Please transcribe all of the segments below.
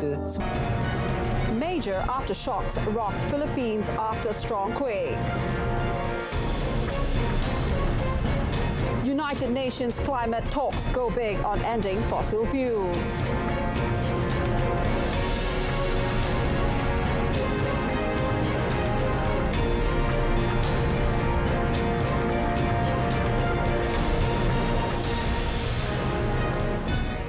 ke. Major aftershocks rocked Philippines after strong quake. United Nations climate talks go big on ending fossil fuels.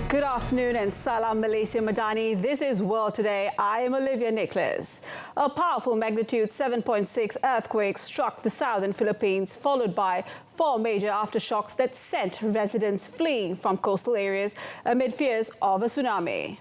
Good afternoon and Salam Malaysia Madani. This is World Today. I am Olivia Nicholas. A powerful magnitude 7.6 earthquake struck the southern Philippines, followed by 4 major aftershocks that sent residents fleeing from coastal areas amid fears of a tsunami.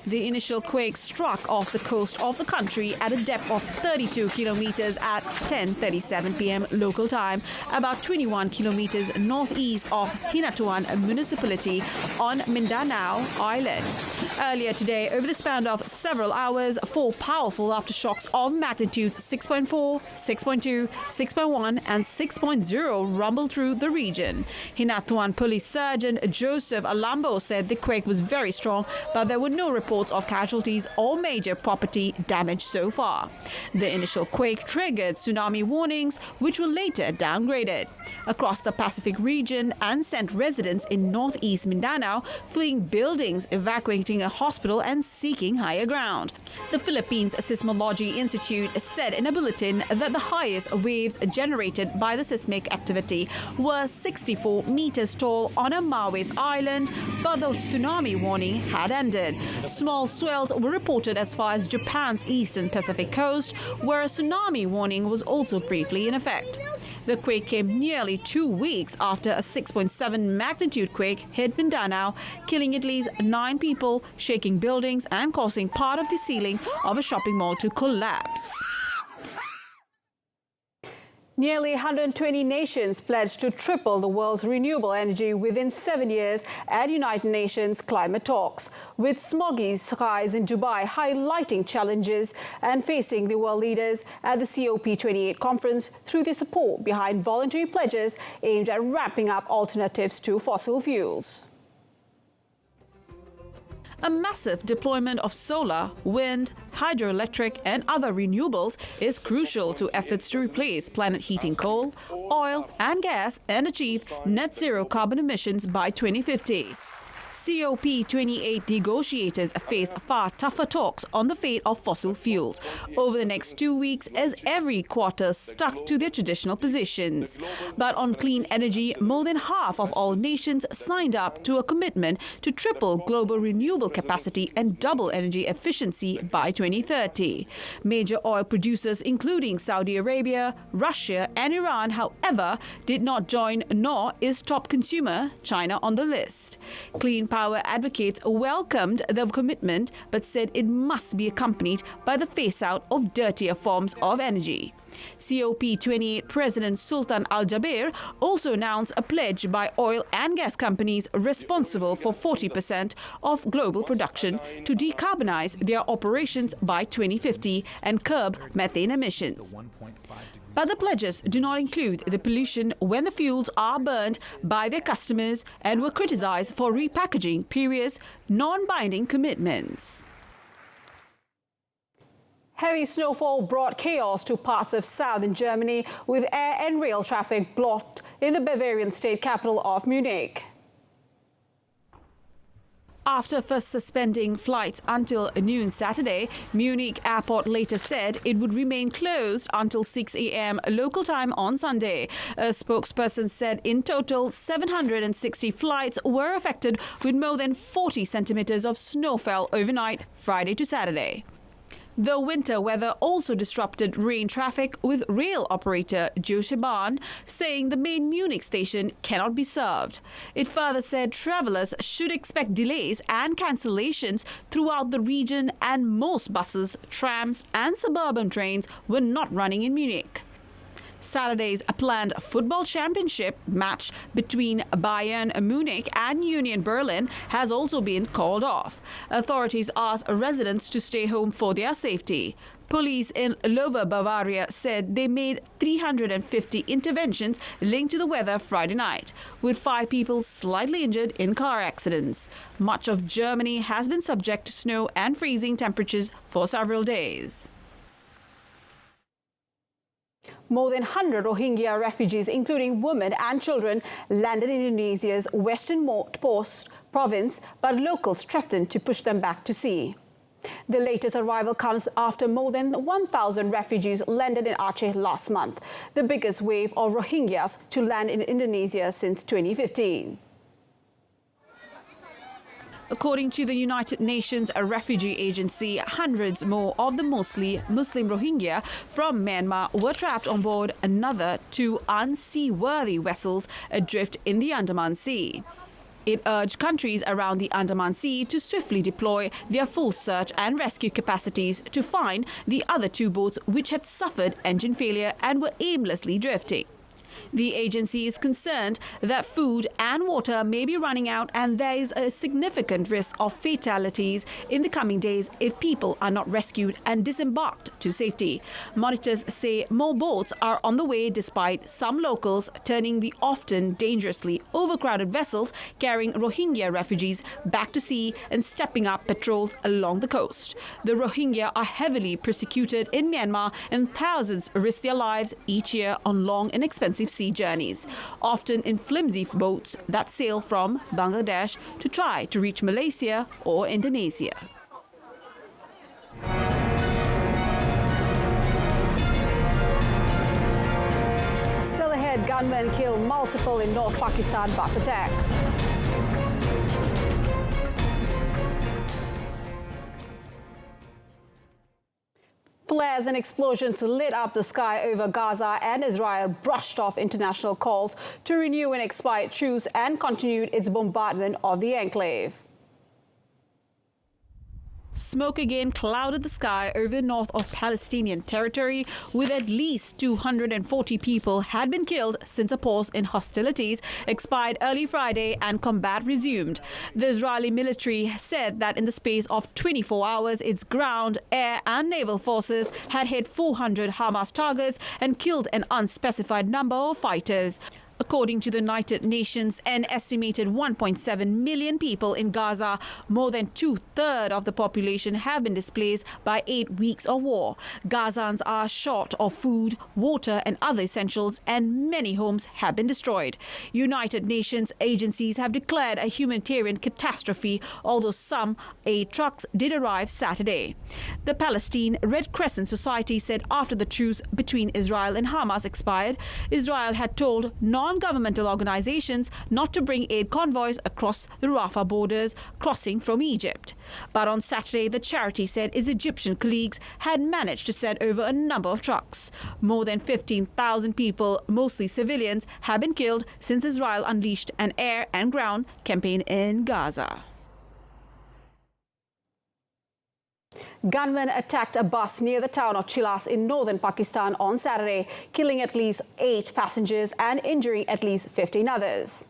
The initial quake struck off the coast of the country at a depth of 32 kilometers at 10:37 p.m. local time, about 21 kilometers northeast of Hinatuan municipality on Mindanao Island. Earlier today, over the span of several hours, 4 powerful aftershocks of magnitudes 6.4, 6.2, 6.1 and 6.0 rumbled through the region. Hinatuan Police Sergeant Joseph Alambo said the quake was very strong, but there were no reports of casualties or major property damage so far. The initial quake triggered tsunami warnings, which were later downgraded across the Pacific region and sent residents in northeast Mindanao fleeing buildings, evacuating a hospital and seeking higher ground. The Philippines Seismology Institute said in a bulletin that the highest waves generated by the seismic activity were 64 meters tall on a Maoist island, but the tsunami warning had ended. Small swells were reported as far as Japan's eastern Pacific coast, where a tsunami warning was also briefly in effect. The quake came nearly 2 weeks after a 6.7 magnitude quake hit Mindanao, killing at least 9 people, shaking buildings and causing part of the ceiling of a shopping mall to collapse. Nearly 120 nations pledged to triple the world's renewable energy within 7 years at United Nations climate talks, with smoggy skies in Dubai highlighting challenges and facing the world leaders at the COP28 conference through the support behind voluntary pledges aimed at ramping up alternatives to fossil fuels. A massive deployment of solar, wind, hydroelectric and other renewables is crucial to efforts to replace planet-heating coal, oil and gas and achieve net zero carbon emissions by 2050. COP28 negotiators face far tougher talks on the fate of fossil fuels over the next 2 weeks as every quarter stuck to their traditional positions. But on clean energy, more than half of all nations signed up to a commitment to triple global renewable capacity and double energy efficiency by 2030. Major oil producers including Saudi Arabia, Russia and Iran, however, did not join, nor is top consumer China on the list. Clean Power advocates welcomed the commitment but said it must be accompanied by the phase-out of dirtier forms of energy. COP28 President Sultan Al Jaber also announced a pledge by oil and gas companies responsible for 40% of global production to decarbonize their operations by 2050 and curb methane emissions. But the pledges do not include the pollution when the fuels are burned by their customers and were criticized for repackaging previous non-binding commitments. Heavy snowfall brought chaos to parts of southern Germany, with air and rail traffic blocked in the Bavarian state capital of Munich. After first suspending flights until noon Saturday, Munich Airport later said it would remain closed until 6 a.m. local time on Sunday. A spokesperson said in total 760 flights were affected, with more than 40 centimeters of snow fell overnight Friday to Saturday. The winter weather also disrupted rail traffic, with rail operator Deutsche Bahn saying the main Munich station cannot be served. It further said travelers should expect delays and cancellations throughout the region, and most buses, trams and suburban trains were not running in Munich. Saturday's planned football championship match between Bayern Munich and Union Berlin has also been called off. Authorities asked residents to stay home for their safety. Police in Lower Bavaria said they made 350 interventions linked to the weather Friday night, with 5 people slightly injured in car accidents. Much of Germany has been subject to snow and freezing temperatures for several days. More than 100 Rohingya refugees, including women and children, landed in Indonesia's westernmost province, but locals threatened to push them back to sea. The latest arrival comes after more than 1,000 refugees landed in Aceh last month, the biggest wave of Rohingyas to land in Indonesia since 2015. According to the United Nations Refugee Agency, hundreds more of the mostly Muslim Rohingya from Myanmar were trapped on board another 2 unseaworthy vessels adrift in the Andaman Sea. It urged countries around the Andaman Sea to swiftly deploy their full search and rescue capacities to find the other 2 boats which had suffered engine failure and were aimlessly drifting. The agency is concerned that food and water may be running out and there is a significant risk of fatalities in the coming days if people are not rescued and disembarked to safety. Monitors say more boats are on the way despite some locals turning the often dangerously overcrowded vessels carrying Rohingya refugees back to sea and stepping up patrols along the coast. The Rohingya are heavily persecuted in Myanmar and thousands risk their lives each year on long and expensive sea journeys, often in flimsy boats that sail from Bangladesh to try to reach Malaysia or Indonesia. Still ahead, gunmen kill multiple in North Pakistan bus attack. Flares and explosions lit up the sky over Gaza, and Israel brushed off international calls to renew an expired truce and continued its bombardment of the enclave. Smoke again clouded the sky over the north of Palestinian territory, with at least 240 people had been killed since a pause in hostilities expired early Friday and combat resumed. The Israeli military said that in the space of 24 hours, its ground, air and naval forces had hit 400 Hamas targets and killed an unspecified number of fighters. According to the United Nations, an estimated 1.7 million people in Gaza, more than 2/3 of the population, have been displaced by 8 weeks of war. Gazans are short of food, water and other essentials, and many homes have been destroyed. United Nations agencies have declared a humanitarian catastrophe, although some aid trucks did arrive Saturday. The Palestine Red Crescent Society said after the truce between Israel and Hamas expired, Israel had told non-governmental organizations not to bring aid convoys across the Rafah borders crossing from Egypt. But on Saturday, the charity said its Egyptian colleagues had managed to send over a number of trucks. More than 15,000 people, mostly civilians, have been killed since Israel unleashed an air and ground campaign in Gaza. Gunmen attacked a bus near the town of Chilas in northern Pakistan on Saturday, killing at least 8 passengers and injuring at least 15 others.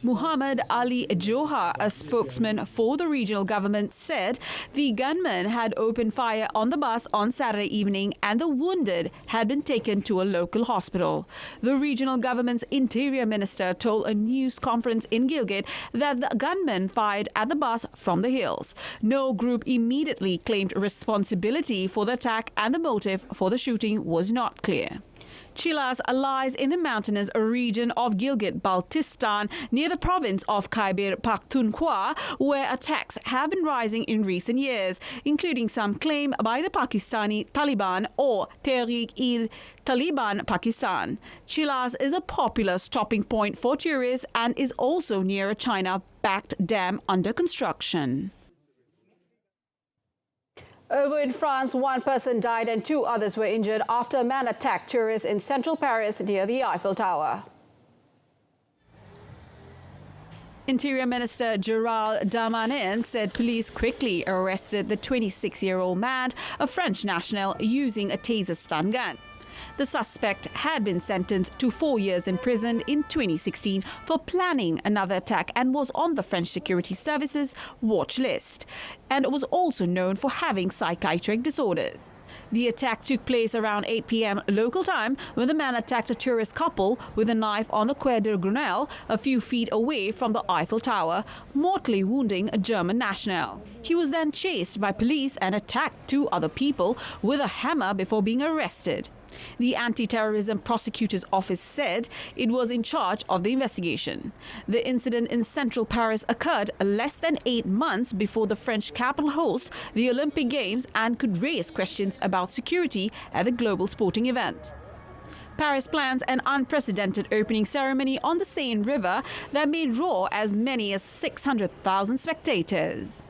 Muhammad Ali Johar, a spokesman for the regional government, said the gunmen had opened fire on the bus on Saturday evening and the wounded had been taken to a local hospital. The regional government's interior minister told a news conference in Gilgit that the gunmen fired at the bus from the hills. No group immediately claimed responsibility for the attack and the motive for the shooting was not clear. Chilas lies in the mountainous region of Gilgit-Baltistan near the province of Khyber Pakhtunkhwa, where attacks have been rising in recent years, including some claim by the Pakistani Taliban or Tehreek-e-Taliban Pakistan. Chilas is a popular stopping point for tourists and is also near a China-backed dam under construction. Over in France, 1 person died and 2 others were injured after a man attacked tourists in central Paris near the Eiffel Tower. Interior Minister Gerald Darmanin said police quickly arrested the 26-year-old man, a French national, using a taser stun gun. The suspect had been sentenced to 4 years in prison in 2016 for planning another attack and was on the French Security Service's watch list, and was also known for having psychiatric disorders. The attack took place around 8 p.m. local time when the man attacked a tourist couple with a knife on the Quai de Grenelle, a few feet away from the Eiffel Tower, mortally wounding a German national. He was then chased by police and attacked 2 other people with a hammer before being arrested. The Anti-Terrorism Prosecutor's Office said it was in charge of the investigation. The incident in central Paris occurred less than 8 months before the French capital hosts the Olympic Games and could raise questions about security at the global sporting event. Paris plans an unprecedented opening ceremony on the Seine River that may draw as many as 600,000 spectators.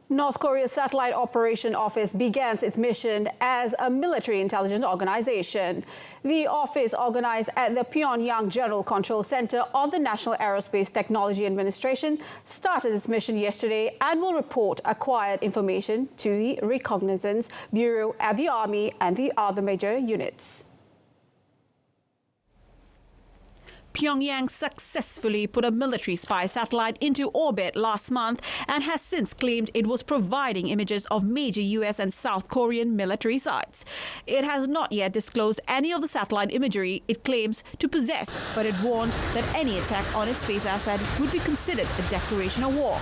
North Korea's Satellite Operation Office began its mission as a military intelligence organization. The office, organized at the Pyongyang General Control Center of the National Aerospace Technology Administration, started its mission yesterday and will report acquired information to the Reconnaissance Bureau at the Army and the other major units. Pyongyang successfully put a military spy satellite into orbit last month and has since claimed it was providing images of major US and South Korean military sites. It has not yet disclosed any of the satellite imagery it claims to possess, but it warned that any attack on its space asset would be considered a declaration of war.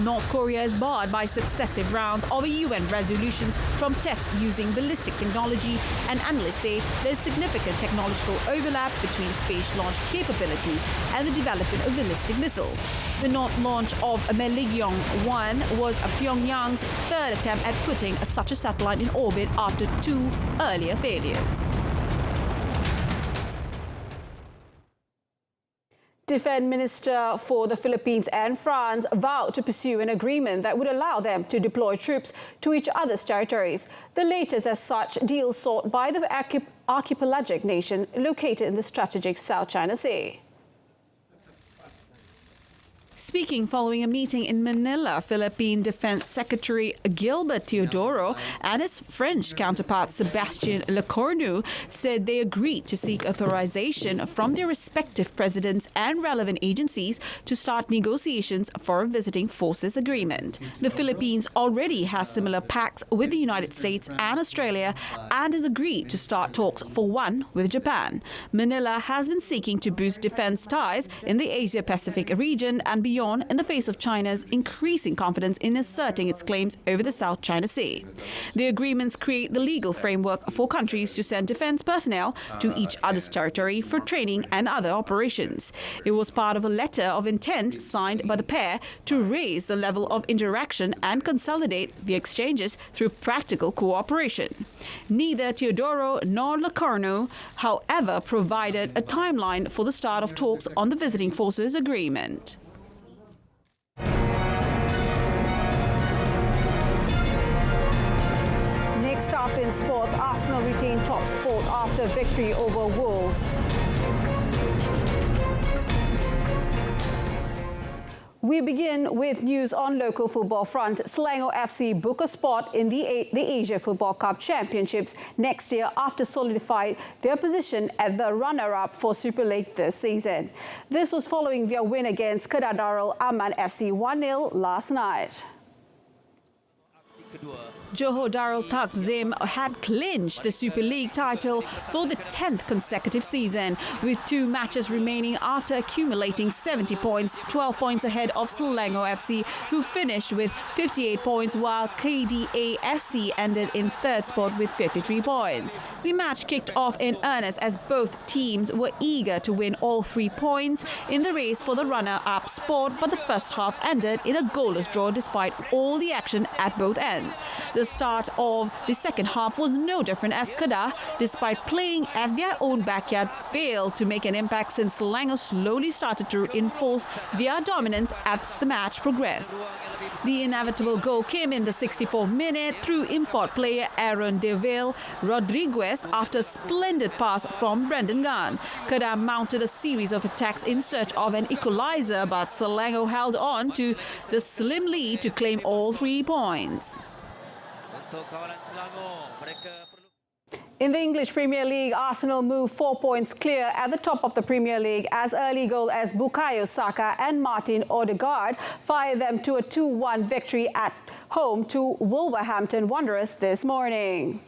North Korea is barred by successive rounds of UN resolutions from tests using ballistic technology, and analysts say there is significant technological overlap between space launch capabilities and the development of ballistic missiles. The North launch of Malaysian-1 was Pyongyang's third attempt at putting such a satellite in orbit after 2 earlier failures. Defense Minister for the Philippines and France vowed to pursue an agreement that would allow them to deploy troops to each other's territories, the latest as such deal sought by the archipelagic nation located in the strategic South China Sea. Speaking following a meeting in Manila, Philippine Defense Secretary Gilbert Teodoro and his French counterpart Sébastien Lecornu said they agreed to seek authorization from their respective presidents and relevant agencies to start negotiations for a visiting forces agreement. The Philippines already has similar pacts with the United States and Australia and has agreed to start talks for one with Japan. Manila has been seeking to boost defense ties in the Asia-Pacific region and beyond in the face of China's increasing confidence in asserting its claims over the South China Sea. The agreements create the legal framework for countries to send defense personnel to each other's territory for training and other operations. It was part of a letter of intent signed by the pair to raise the level of interaction and consolidate the exchanges through practical cooperation. Neither Teodoro nor Lecornu, however, provided a timeline for the start of talks on the visiting forces agreement. Next up in sports, Arsenal retained top spot after victory over Wolves. We begin with news on local football front. Selangor FC book a spot in the Asia Football Cup Championships next year after solidifying their position as the runner-up for Super League this season. This was following their win against Kedah Darul Aman FC 1-0 last night. Johor Darul Takzim had clinched the Super League title for the 10th consecutive season, with 2 matches remaining after accumulating 70 points, 12 points ahead of Selangor FC, who finished with 58 points, while KDA FC ended in 3rd spot with 53 points. The match kicked off in earnest as both teams were eager to win all 3 points in the race for the runner-up spot, but the first half ended in a goalless draw despite all the action at both ends. The start of the second half was no different as Kedah, despite playing at their own backyard, failed to make an impact since Selangor slowly started to enforce their dominance as the match progressed. The inevitable goal came in the 64th minute through import player Aaron Deville Rodriguez after a splendid pass from Brendan Gunn. Kedah mounted a series of attacks in search of an equalizer, but Selangor held on to the slim lead to claim all 3 points. In the English Premier League, Arsenal moved 4 points clear at the top of the Premier League as early goal as Bukayo Saka and Martin Odegaard fired them to a 2-1 victory at home to Wolverhampton Wanderers this morning.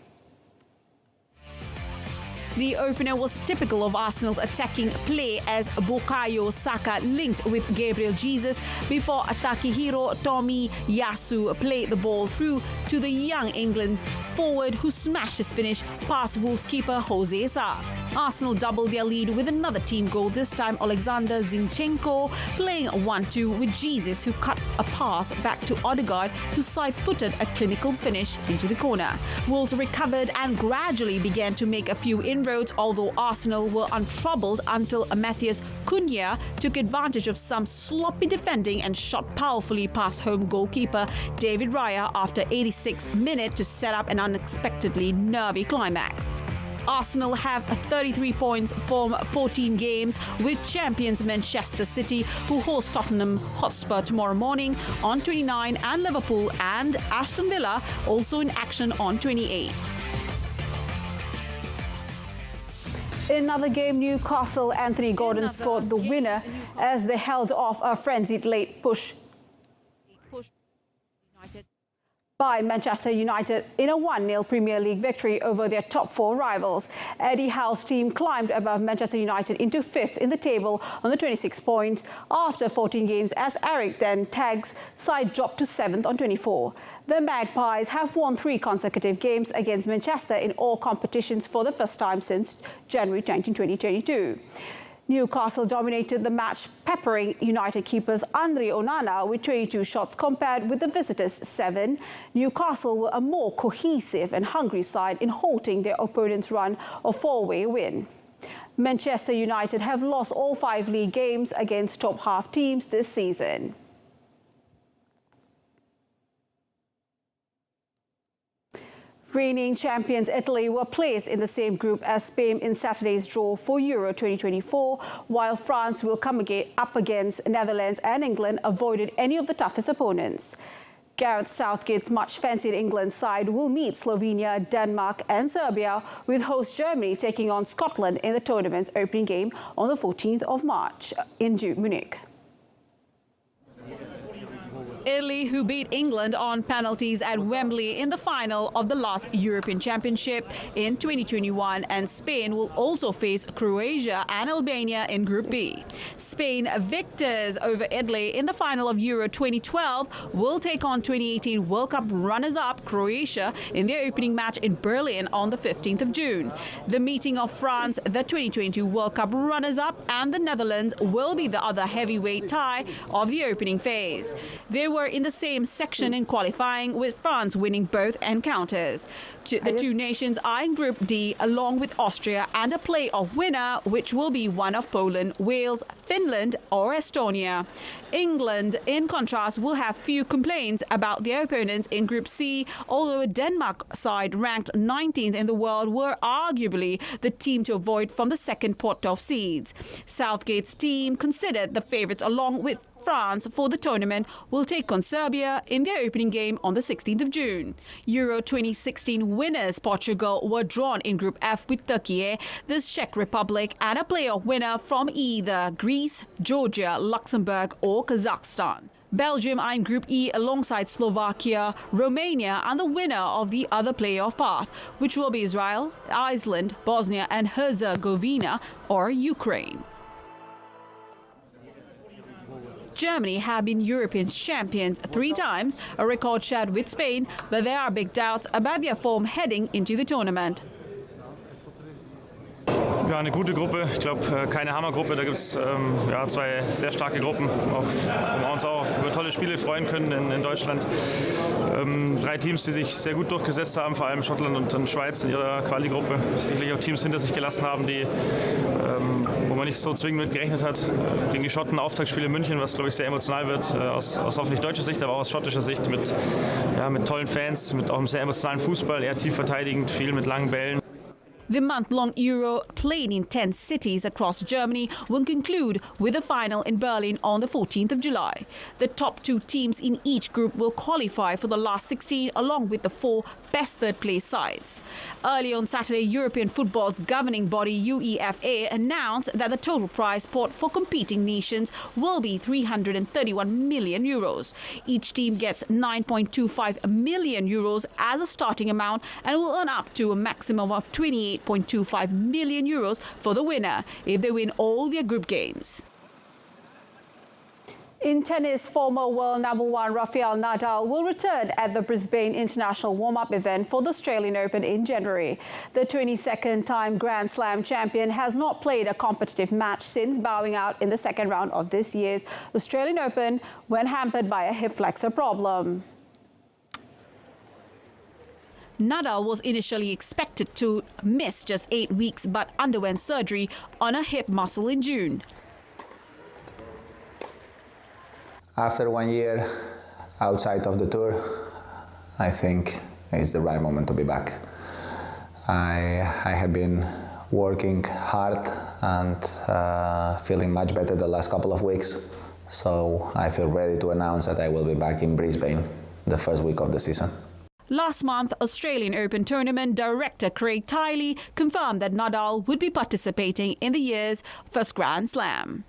The opener was typical of Arsenal's attacking play as Bukayo Saka linked with Gabriel Jesus before Takehiro Tomiyasu played the ball through to the young England forward who smashed his finish past Wolves keeper Jose Sa. Arsenal doubled their lead with another team goal, this time Alexander Zinchenko playing 1-2 with Jesus, who cut a pass back to Odegaard, who side-footed a clinical finish into the corner. Wolves recovered and gradually began to make a few inroads, although Arsenal were untroubled until Matthias Cunha took advantage of some sloppy defending and shot powerfully past home goalkeeper David Raya after 86th minute to set up an unexpectedly nervy climax. Arsenal have 33 points from 14 games with champions Manchester City, who host Tottenham Hotspur tomorrow morning on 29, and Liverpool and Aston Villa also in action on 28. In another game, Newcastle Anthony Gordon scored the winner as they held off a frenzied late push by Manchester United in a 1-0 Premier League victory over their top 4 rivals. Eddie Howe's team climbed above Manchester United into 5th in the table on the 26 points after 14 games as Eric Ten Hag's side dropped to 7th on 24. The Magpies have won 3 consecutive games against Manchester in all competitions for the first time since January 2022. Newcastle dominated the match, peppering United keepers Andre Onana with 22 shots compared with the visitors' 7. Newcastle were a more cohesive and hungry side in halting their opponent's run of 4-way win. Manchester United have lost all 5 league games against top half teams this season. Reigning champions Italy were placed in the same group as Spain in Saturday's draw for Euro 2024, while France will come up against Netherlands and England avoided any of the toughest opponents. Gareth Southgate's much-fancied England side will meet Slovenia, Denmark and Serbia, with host Germany taking on Scotland in the tournament's opening game on the 14th of March in Munich. Italy, who beat England on penalties at Wembley in the final of the last European Championship in 2021, and Spain will also face Croatia and Albania in Group B. Spain, victors over Italy in the final of Euro 2012, will take on 2018 World Cup runners-up Croatia in their opening match in Berlin on the 15th of June. The meeting of France, the 2022 World Cup runners-up, and the Netherlands will be the other heavyweight tie of the opening phase. They were in the same section in qualifying, with France winning both encounters. The two nations are in Group D along with Austria and a play-off winner, which will be one of Poland, Wales, Finland or Estonia. England, in contrast, will have few complaints about their opponents in Group C, although a Denmark side ranked 19th in the world were arguably the team to avoid from the second pot of seeds. Southgate's team, considered the favourites along with France for the tournament, will take on Serbia in their opening game on the 16th of June. Euro 2016 winners Portugal were drawn in Group F with Turkey, the Czech Republic, and a playoff winner from either Greece, Georgia, Luxembourg or Kazakhstan. Belgium are in Group E alongside Slovakia, Romania and the winner of the other playoff path, which will be Israel, Iceland, Bosnia and Herzegovina or Ukraine. Germany have been European champions 3 times, a record shared with Spain, but there are big doubts about their form heading into the tournament. Ja, eine gute Gruppe. Ich glaube, keine Hammergruppe. Da gibt es ja, zwei sehr starke Gruppen, wo wir uns auch über tolle Spiele freuen können in Deutschland. 3 Teams, die sich sehr gut durchgesetzt haben, vor allem Schottland und Schweiz in ihrer Quali-Gruppe. Sicherlich auch Teams hinter sich gelassen haben, die, wo man nicht so zwingend mit gerechnet hat. Gegen die Schotten Auftaktspiele in München, was, glaube ich, sehr emotional wird, aus hoffentlich deutscher Sicht, aber auch aus schottischer Sicht, mit tollen Fans, mit auch einem sehr emotionalen Fußball, eher tief verteidigend, viel mit langen Bällen. The month-long Euro, played in 10 cities across Germany, will conclude with a final in Berlin on the 14th of July. The top 2 teams in each group will qualify for the last 16, along with the 4 best third-place sides. Early on Saturday, European football's governing body UEFA announced that the total prize pot for competing nations will be €331 million. Each team gets €9.25 million as a starting amount and will earn up to a maximum of €28.25 million for the winner if they win all their group games. In tennis, former world number 1 Rafael Nadal will return at the Brisbane International warm-up event for the Australian Open in January. The 22nd-time Grand Slam champion has not played a competitive match since bowing out in the second round of this year's Australian Open when hampered by a hip flexor problem. Nadal was initially expected to miss just 8 weeks but underwent surgery on a hip muscle in June. After 1 year outside of the tour, I think it's the right moment to be back. I have been working hard and feeling much better the last couple of weeks, so I feel ready to announce that I will be back in Brisbane the first week of the season. Last month, Australian Open tournament director Craig Tiley confirmed that Nadal would be participating in the year's first Grand Slam.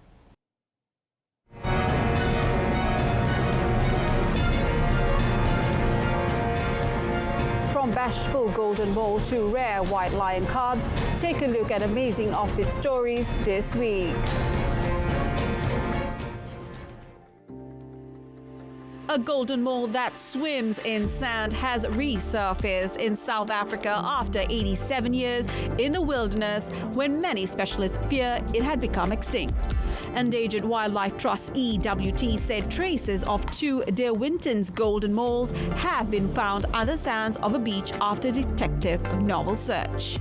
From bashful golden mole to rare white lion cubs, take a look at amazing offbeat stories this week. A golden mole that swims in sand has resurfaced in South Africa after 87 years in the wilderness when many specialists fear it had become extinct. Endangered Wildlife Trust EWT said traces of 2 De Winton's golden moles have been found on the sands of a beach after detective novel search.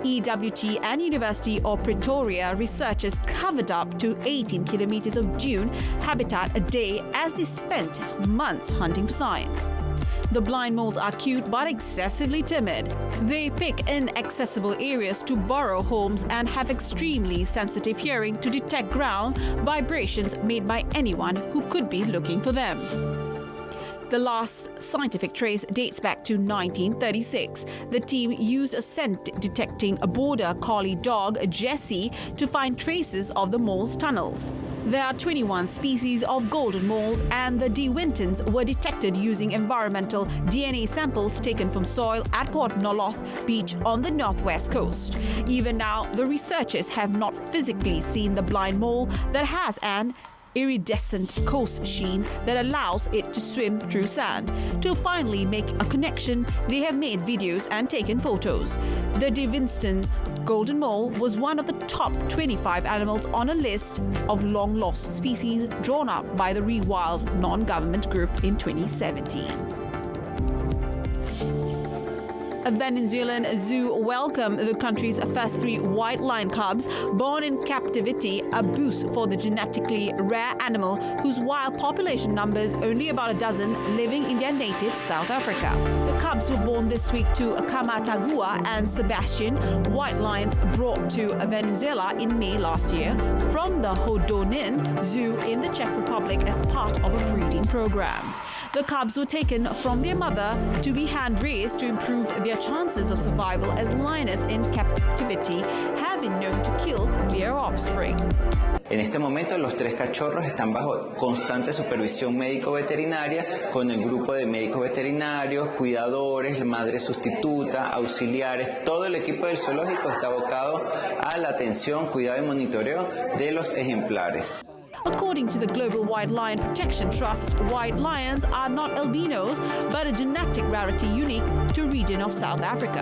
EWT and University of Pretoria researchers covered up to 18 kilometers of dune habitat a day as they spent months hunting for signs. The blind moles are cute but excessively timid. They pick inaccessible areas to burrow homes and have extremely sensitive hearing to detect ground vibrations made by anyone who could be looking for them. The last scientific trace dates back to 1936. The team used a scent-detecting border collie dog, Jessie, to find traces of the mole's tunnels. There are 21 species of golden moles, and the De Wintons were detected using environmental DNA samples taken from soil at Port Noloth Beach on the northwest coast. Even now, the researchers have not physically seen the blind mole that has an iridescent coast sheen that allows it to swim through sand. To finally make a connection, they have made videos and taken photos. The De Winston golden mole was one of the top 25 animals on a list of long-lost species drawn up by the Rewild non-government group in 2017. A Venezuelan zoo welcomed the country's first 3 white lion cubs born in captivity, a boost for the genetically rare animal whose wild population numbers only about a dozen living in their native South Africa. The cubs were born this week to Kamatagua and Sebastian, white lions brought to Venezuela in May last year from the Hodonin Zoo in the Czech Republic as part of a breeding program. The cubs were taken from their mother to be hand-raised to improve their chances of survival, as lioness in captivity have been known to kill their offspring. En este momento los 3 cachorros están bajo constante supervisión médico-veterinaria con el grupo de médicos veterinarios, cuidadores, madre sustituta, auxiliares. Todo el equipo del zoológico está abocado a la atención, cuidado y monitoreo de los ejemplares. According to the Global White Lion Protection Trust, white lions are not albinos, but a genetic rarity unique to a region of South Africa.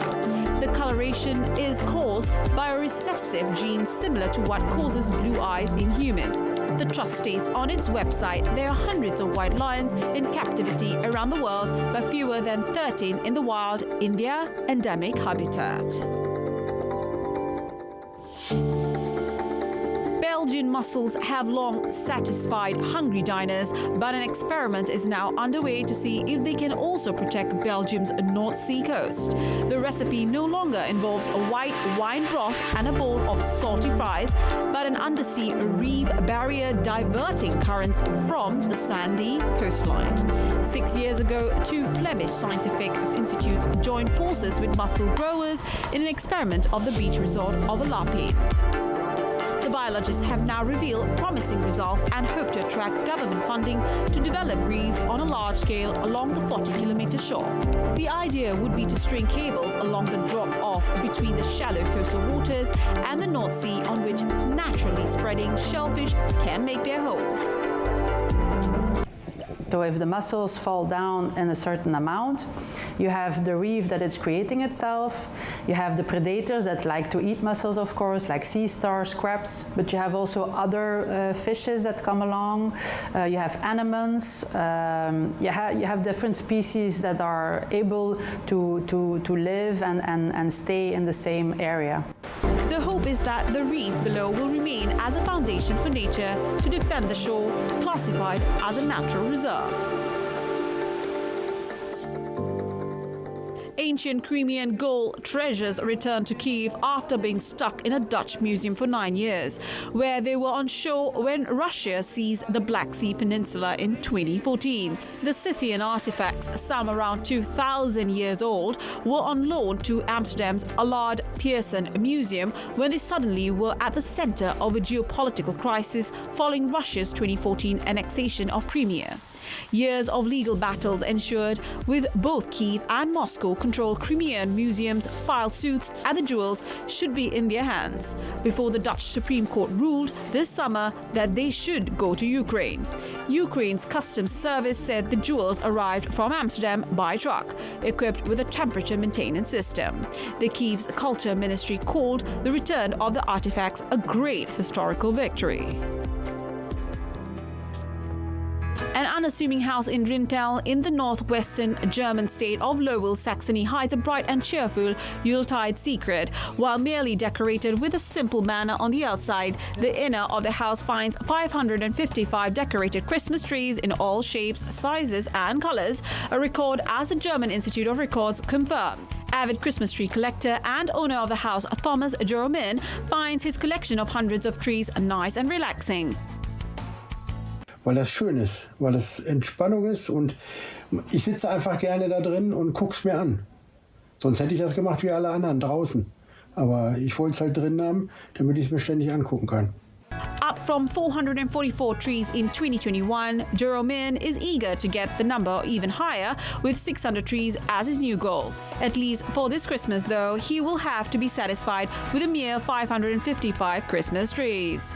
The coloration is caused by a recessive gene similar to what causes blue eyes in humans. The trust states on its website there are hundreds of white lions in captivity around the world, but fewer than 13 in the wild in their endemic habitat. Belgian mussels have long satisfied hungry diners, but an experiment is now underway to see if they can also protect Belgium's North Sea coast. The recipe no longer involves a white wine broth and a bowl of salty fries, but an undersea reef barrier diverting currents from the sandy coastline. 6 years ago, 2 Flemish scientific institutes joined forces with mussel growers in an experiment of the beach resort of Lapine. The biologists have now revealed promising results and hope to attract government funding to develop reefs on a large scale along the 40-kilometer shore. The idea would be to string cables along the drop-off between the shallow coastal waters and the North Sea, on which naturally spreading shellfish can make their home. So if the mussels fall down in a certain amount, you have the reef that is creating itself, you have the predators that like to eat mussels, of course, like sea stars, crabs, but you have also other fishes that come along, you have anemones, you have different species that are able to live and stay in the same area. The hope is that the reef below will remain as a foundation for nature to defend the shore, classified as a natural reserve. Ancient Crimean gold treasures returned to Kyiv after being stuck in a Dutch museum for 9 years, where they were on show when Russia seized the Black Sea Peninsula in 2014. The Scythian artifacts, some around 2,000 years old, were on loan to Amsterdam's Allard Pearson Museum when they suddenly were at the center of a geopolitical crisis following Russia's 2014 annexation of Crimea. Years of legal battles ensured, with both Kyiv and Moscow control Crimean museums, filed suits, and the jewels should be in their hands before the Dutch Supreme Court ruled this summer that they should go to Ukraine. Ukraine's customs service said the jewels arrived from Amsterdam by truck, equipped with a temperature maintenance system. The Kyiv's culture ministry called the return of the artifacts a great historical victory. An unassuming house in Rintel in the northwestern German state of Lowell, Saxony hides a bright and cheerful Yuletide secret. While merely decorated with a simple manner on the outside, the inner of the house finds 555 decorated Christmas trees in all shapes, sizes and colors, a record as the German Institute of Records confirms. Avid Christmas tree collector and owner of the house, Thomas Jeromin, finds his collection of hundreds of trees nice and relaxing. Weil das schön ist, weil das Entspannung ist und ich sitze einfach gerne da drin und guck's mir an. Sonst hätte ich das gemacht wie alle anderen draußen. Aber ich wollte es halt drin haben, damit ich es mir ständig angucken kann. Up from 444 trees in 2021, Jeromin is eager to get the number even higher, with 600 trees as his new goal. At least for this Christmas, though, he will have to be satisfied with a mere 555 Christmas trees.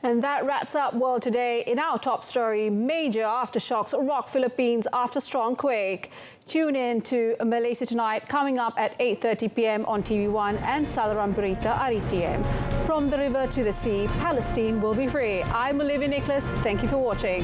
And that wraps up World Today. In our top story, major aftershocks rock Philippines after strong quake. Tune in to Malaysia Tonight, coming up at 8:30 p.m. on TV1 and Salaran Berita RTM. From the river to the sea, Palestine will be free. I'm Olivia Nicholas. Thank you for watching.